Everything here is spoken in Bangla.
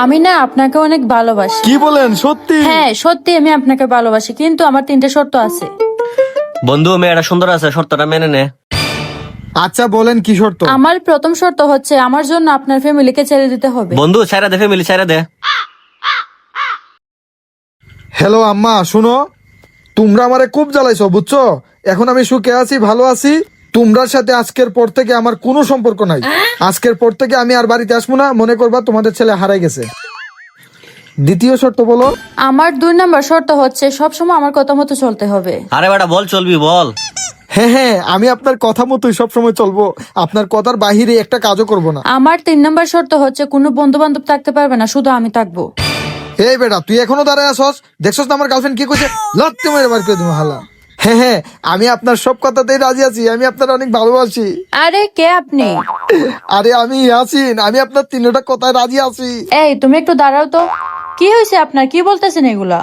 আমি না আপনাকে অনেক ভালোবাসি। কি বলেন সত্যি? হ্যাঁ সত্যি আমি আপনাকে ভালোবাসি, কিন্তু আমার 3টে শর্ত আছে। বন্ধু মেয়েটা সুন্দর আছে, শর্তটা মেনে নে। আচ্ছা বলেন কি শর্ত? আমার প্রথম শর্ত হচ্ছে আমার জন্য আপনার ফ্যামিলিকে ছেড়ে দিতে হবে। বন্ধু ছাইরা দে, ফ্যামিলি ছাইরা দে। হ্যালো আম্মা, শুনো, তোমরা আমারে খুব জ্বালাইছো বুঝছো। এখন আমি সুখে আছি, ভালো আছি। তোমরার সাথে আজকের পর থেকে আমার কোনো সম্পর্ক নাই। আজকের পর থেকে আমি আর বাড়িতে আসবো না, মনে করবা তোমাদের ছেলে হারাই গেছে। দ্বিতীয় শর্ত বলো। আমার 2 নম্বর শর্ত হচ্ছে সবসময় আমার কথা মতো চলতে হবে। আরে বেটা বল, চলবি বল। হ্যাঁ হ্যাঁ, আমি আপনার কথা মতোই সবসময় চলবো, আপনার কথার বাহিরে একটা কাজও করব না। আমার 3 নম্বর শর্ত হচ্ছে কোনো বন্ধু বান্ধব থাকতে পারবে না, শুধু আমি থাকবো। এই বেটা, তুই এখনো দাঁড়ায় আসস? দেখছস না আমার গার্লফ্রেন্ড কি কইছে? লাগতে মেরে বার করে তুমি হালা। হ্যাঁ হ্যাঁ, আমি আপনার সব কথাতেই রাজি আছি, আমি আপনার অনেক ভালোবাসি। আরে কে আপনি? আরে আমি ইয়াসিন, আমি আপনার 3টা কথায় রাজি আছি। এই তুমি একটু দাঁড়াও তো। কি হয়েছে আপনার, কি বলতেছেন এগুলা?